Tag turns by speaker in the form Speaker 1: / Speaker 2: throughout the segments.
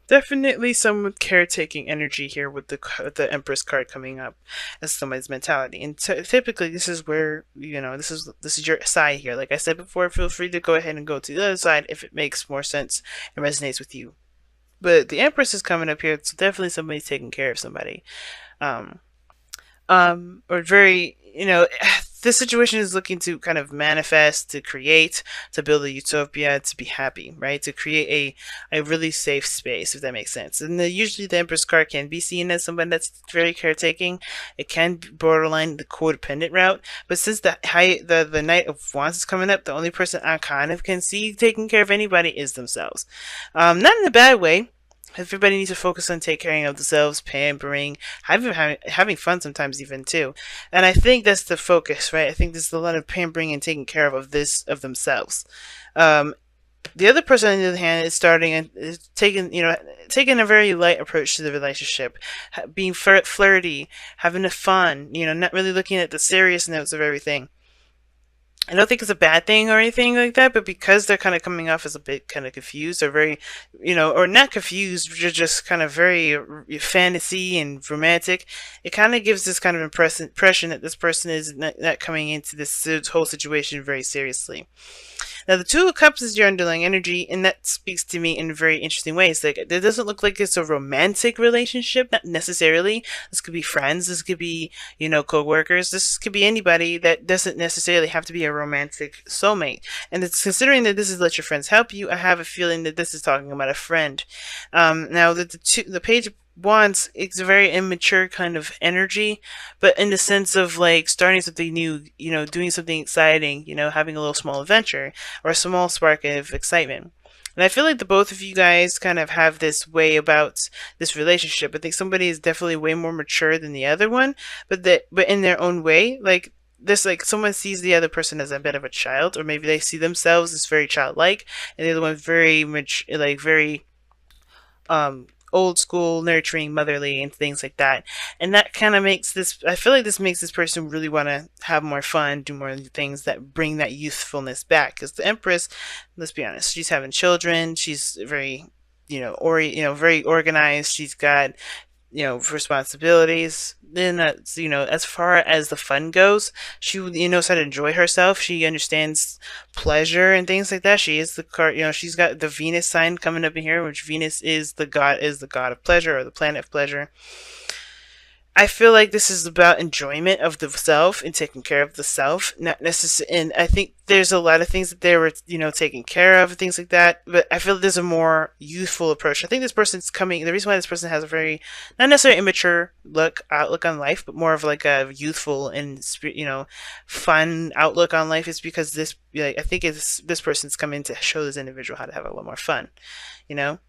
Speaker 1: Definitely some with caretaking energy here with the Empress card coming up as somebody's mentality. And typically this is where, this is your side here. Like I said before, feel free to go ahead and go to the other side if it makes more sense and resonates with you. But the Empress is coming up here, so definitely somebody's taking care of somebody. Um, or very, this situation is looking to kind of manifest, to create, to build a utopia, to be happy, right? To create a really safe space, if that makes sense. And usually the Empress card can be seen as someone that's very caretaking. It can be borderline the codependent route. But since the Knight of Wands is coming up, the only person I kind of can see taking care of anybody is themselves. Not in a bad way. Everybody needs to focus on taking care of themselves, pampering, having fun sometimes even too. And I think that's the focus, right? I think there's a lot of pampering and taking care of themselves. Um, the other person on the other hand is starting and is taking a very light approach to the relationship, being flirty, having a fun, not really looking at the serious notes of everything. I don't think it's a bad thing or anything like that, but because they're kind of coming off as a bit kind of confused or very, or not confused, just kind of very fantasy and romantic, it kind of gives this kind of impression that this person is not coming into this whole situation very seriously. Now, the Two of Cups is your underlying energy, and that speaks to me in very interesting ways. Like, it doesn't look like it's a romantic relationship, not necessarily. This could be friends, this could be, co-workers, this could be anybody that doesn't necessarily have to be a romantic soulmate. And it's considering that this is Let Your Friends Help You, I have a feeling that this is talking about a friend. Now, the Page of Wands, it's a very immature kind of energy, but in the sense of like starting something new, doing something exciting, having a little small adventure or a small spark of excitement. And I feel like the both of you guys kind of have this way about this relationship. I think somebody is definitely way more mature than the other one, but in their own way, like this, like someone sees the other person as a bit of a child, or maybe they see themselves as very childlike, and the other one very much like very old school, nurturing, motherly, and things like that. And that kind of makes this, I feel like this makes this person really want to have more fun, do more things that bring that youthfulness back. Because the Empress, let's be honest, she's having children, she's very, very organized, she's got responsibilities. Then that's, as far as the fun goes, she, knows how to enjoy herself. She understands pleasure and things like that. She is the card, she's got the Venus sign coming up in here, which Venus is the god of pleasure, or the planet of pleasure. I feel like this is about enjoyment of the self and taking care of the self, not necessarily. And I think there's a lot of things that they were, taking care of and things like that. But I feel like there's a more youthful approach. I think this person's coming. The reason why this person has a very, not necessarily immature outlook on life, but more of like a youthful and fun outlook on life is because this, I think this person's coming to show this individual how to have a little more fun, you know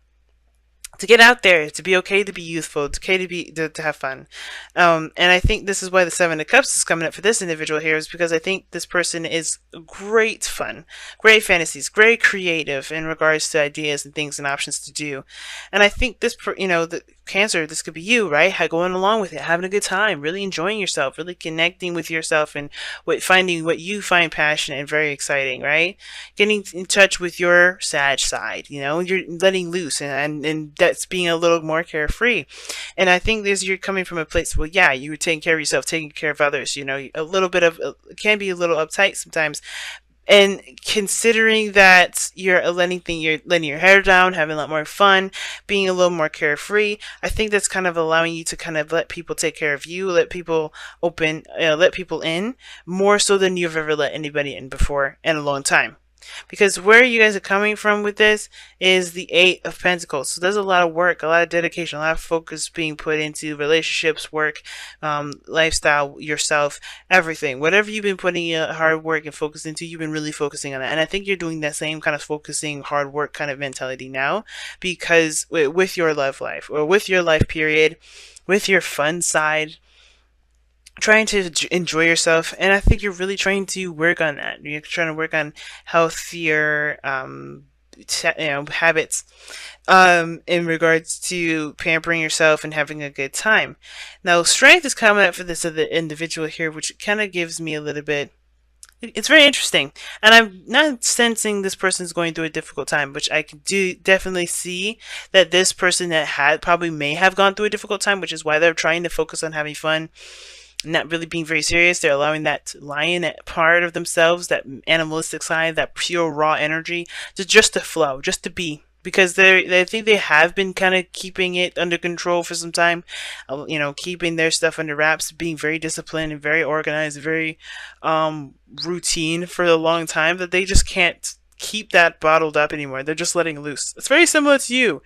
Speaker 1: to get out there, to be okay, to be youthful, to okay to have fun. And I think this is why the Seven of Cups is coming up for this individual here, is because I think this person is great fun, great fantasies, great creative in regards to ideas and things and options to do. And I think the Cancer, this could be you, right? Going along with it, having a good time, really enjoying yourself, really connecting with yourself, and finding what you find passionate and very exciting, right? Getting in touch with your sad side, you're letting loose, and that's being a little more carefree. And I think this, you're coming from a place, well, yeah, you were taking care of yourself, taking care of others, a little bit of, can be a little uptight sometimes. And considering that you're letting your hair down, having a lot more fun, being a little more carefree, I think that's kind of allowing you to kind of let people take care of you, let people let people in more so than you've ever let anybody in before in a long time. Because where you guys are coming from with this is the Eight of Pentacles. So there's a lot of work, a lot of dedication, a lot of focus being put into relationships, work, lifestyle, yourself, everything. Whatever you've been putting your hard work and focus into, you've been really focusing on that. And I think you're doing that same kind of focusing, hard work kind of mentality now, because with your love life, or with your life period, with your fun side, trying to enjoy yourself. And I think you're really trying to work on that. You're trying to work on healthier habits in regards to pampering yourself and having a good time. Now, strength is coming up for this other individual here, which kind of gives me a little bit It's very interesting, and I'm not sensing this person's going through a difficult time, which I can do definitely see that this person that had probably may have gone through a difficult time, which is why they're trying to focus on having fun, not really being very serious. They're allowing that lion part of themselves, that animalistic side, that pure raw energy, to flow, just to be. Because they think they have been kind of keeping it under control for some time, keeping their stuff under wraps, being very disciplined and very organized, very routine for a long time. That they just can't keep that bottled up anymore. They're just letting loose. It's very similar to you,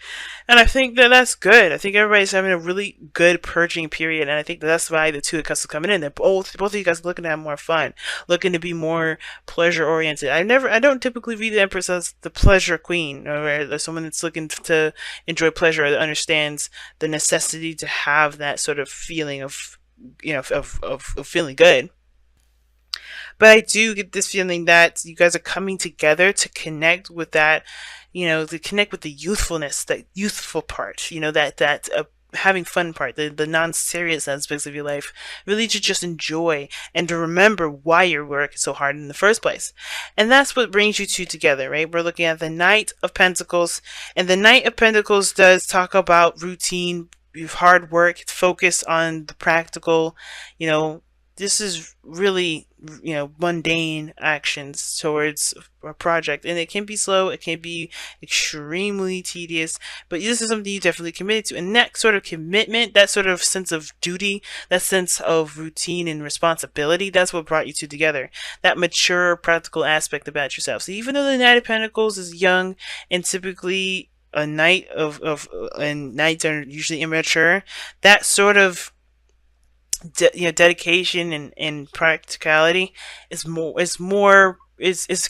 Speaker 1: and I think that that's good. I think everybody's having a really good purging period, and I think that's why the two of cups are coming in. They're both of you guys looking to have more fun, looking to be more pleasure oriented. I don't typically read the Empress as the pleasure queen, or as someone that's looking to enjoy pleasure, or that understands the necessity to have that sort of feeling of of feeling good. But I do get this feeling that you guys are coming together to connect with that, to connect with the youthfulness, that youthful part, that having fun part, the non-serious aspects of your life, really to just enjoy and to remember why you're working so hard in the first place. And that's what brings you two together, right? We're looking at the Knight of Pentacles, and the Knight of Pentacles does talk about routine, hard work, focus on the practical, you know, this is really, mundane actions towards a project, and it can be slow, it can be extremely tedious, but this is something you definitely committed to, and that sort of commitment, that sort of sense of duty, that sense of routine and responsibility, that's what brought you two together, that mature practical aspect about yourself. So even though the Knight of Pentacles is young and typically a knight and knights are usually immature, that sort of dedication and practicality is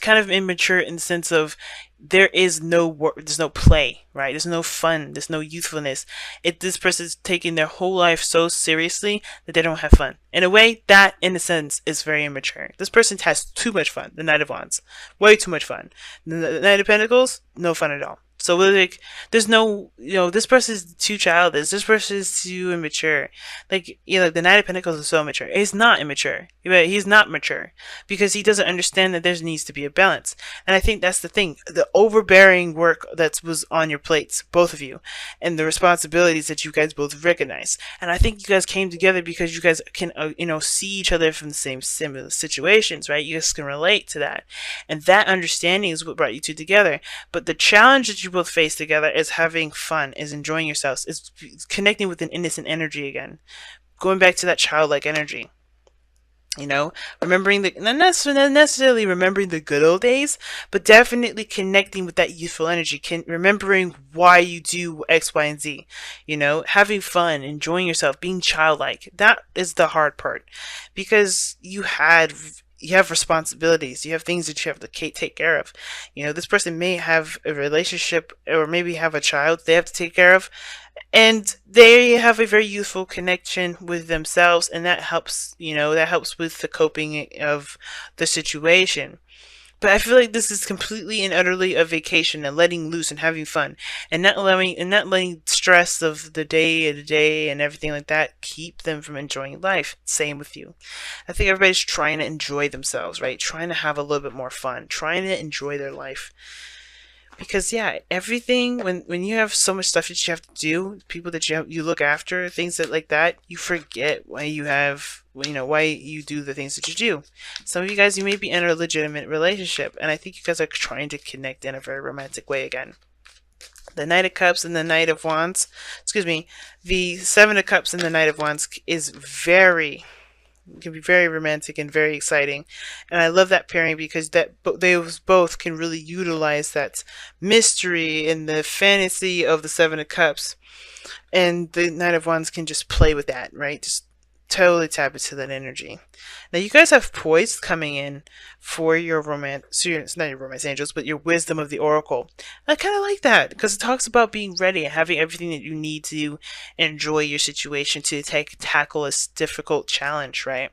Speaker 1: kind of immature in the sense of there is no work, there's no play, right? There's no fun, there's no youthfulness. This person's taking their whole life so seriously that they don't have fun. In a way, that in a sense is very immature. This person has too much fun. The Knight of Wands, way too much fun. The Knight of Pentacles, no fun at all. So like, there's no, this person is too childish. This person is too immature. Like, the Knight of Pentacles is so immature. He's not immature. He's not mature because he doesn't understand that there needs to be a balance. And I think that's the thing. The overbearing work that was on your plates, both of you, and the responsibilities that you guys both recognize. And I think you guys came together because you guys can, see each other from the same similar situations, right? You guys can relate to that. And that understanding is what brought you two together. But the challenge that you both face together is having fun, is enjoying yourselves, is connecting with an innocent energy again, going back to that childlike energy. Remembering not necessarily remembering the good old days, but definitely connecting with that youthful energy, remembering why you do X, Y, and Z. Having fun, enjoying yourself, being childlike. That is the hard part, because you have responsibilities, you have things that you have to take care of. This person may have a relationship or maybe have a child they have to take care of, and they have a very youthful connection with themselves, and that helps, with the coping of the situation. But I feel like this is completely and utterly a vacation and letting loose and having fun, and not letting stress of the day and everything like that keep them from enjoying life. Same with you. I think everybody's trying to enjoy themselves, right? Trying to have a little bit more fun, trying to enjoy their life. Because everything, when you have so much stuff that you have to do, people that you look after, things that like that, you forget why you do the things that you do. Some of you guys, you may be in a legitimate relationship, and I think you guys are trying to connect in a very romantic way again. The Knight of Cups and the Knight of Wands, the Seven of Cups and the Knight of Wands can be very romantic and very exciting, and I love that pairing because they both can really utilize that mystery and the fantasy of the Seven of Cups, and the Knight of Wands can just play with that, right? Just totally tap into that energy. Now you guys have poise coming in for your romance. So it's not your romance angels, but your wisdom of the oracle. I kind of like that because it talks about being ready and having everything that you need to enjoy your situation, to tackle a difficult challenge, right?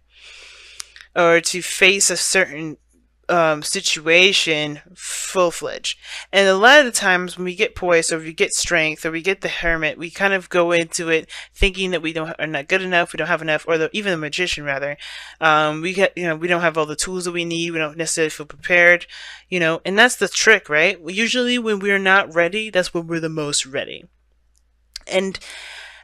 Speaker 1: Or to face a certain situation full fledged. And a lot of the times when we get poise or we get strength or we get the hermit, we kind of go into it thinking that we don't are not good enough, we don't have enough, or even the magician rather. We get we don't have all the tools that we need. We don't necessarily feel prepared, and that's the trick, right? Usually when we're not ready, that's when we're the most ready. And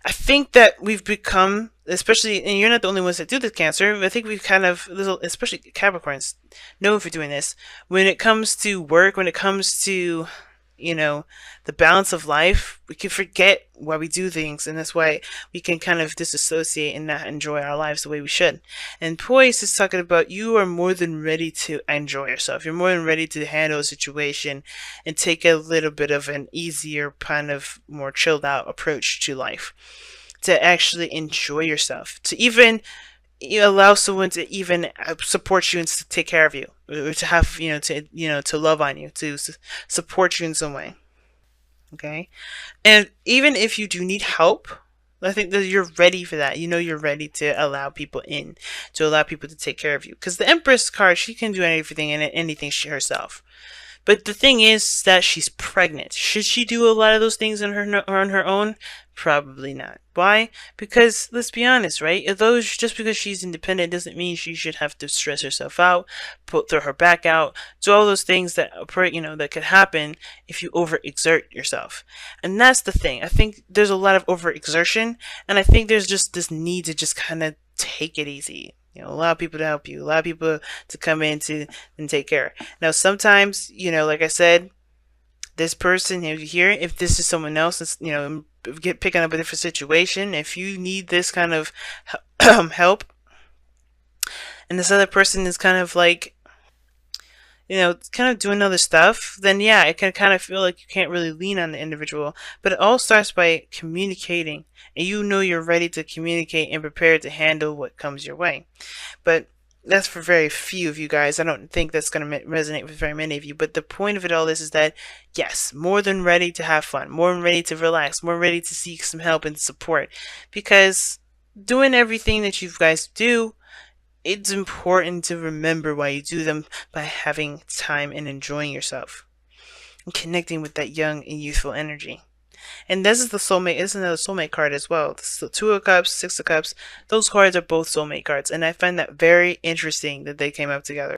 Speaker 1: I think that we've become, especially, and you're not the only ones that do this, Cancer. I think we've kind of, especially Capricorns, known for doing this. When it comes to work, when it comes to the balance of life, we can forget why we do things, and that's why we can kind of disassociate and not enjoy our lives the way we should. And Poise is talking about you are more than ready to enjoy yourself. You're more than ready to handle a situation and take a little bit of an easier, kind of more chilled out approach to life. To actually enjoy yourself, to even allow someone to even support you and to take care of you, or to have to love on you, to support you in some way. Okay, and even if you do need help, I think that you're ready for that. You're ready to allow people in, to allow people to take care of you, because the Empress card, she can do everything and anything herself. But the thing is that she's pregnant. Should she do a lot of those things on her own? Probably not. Why? Because let's be honest, right? Although just because she's independent doesn't mean she should have to stress herself out, throw her back out, do all those things that that could happen if you overexert yourself. And that's the thing. I think there's a lot of overexertion, and I think there's just this need to just kind of take it easy. Allow people to help you, allow people to come in and take care. Now, sometimes, like I said, this person here, if this is someone else, it's, picking up a different situation, if you need this kind of help, and this other person is kind of like, kind of doing other stuff, then yeah, it can kind of feel like you can't really lean on the individual. But it all starts by communicating, and you're ready to communicate and prepared to handle what comes your way. But that's for very few of you guys. I don't think that's going to resonate with very many of you. But the point of it all is that, yes, more than ready to have fun, more than ready to relax, more ready to seek some help and support. Because doing everything that you guys do, it's important to remember why you do them by having time and enjoying yourself and connecting with that young and youthful energy. And this is the soulmate. It's another soulmate card as well. So Two of Cups, Six of Cups. Those cards are both soulmate cards, and I find that very interesting that they came up together.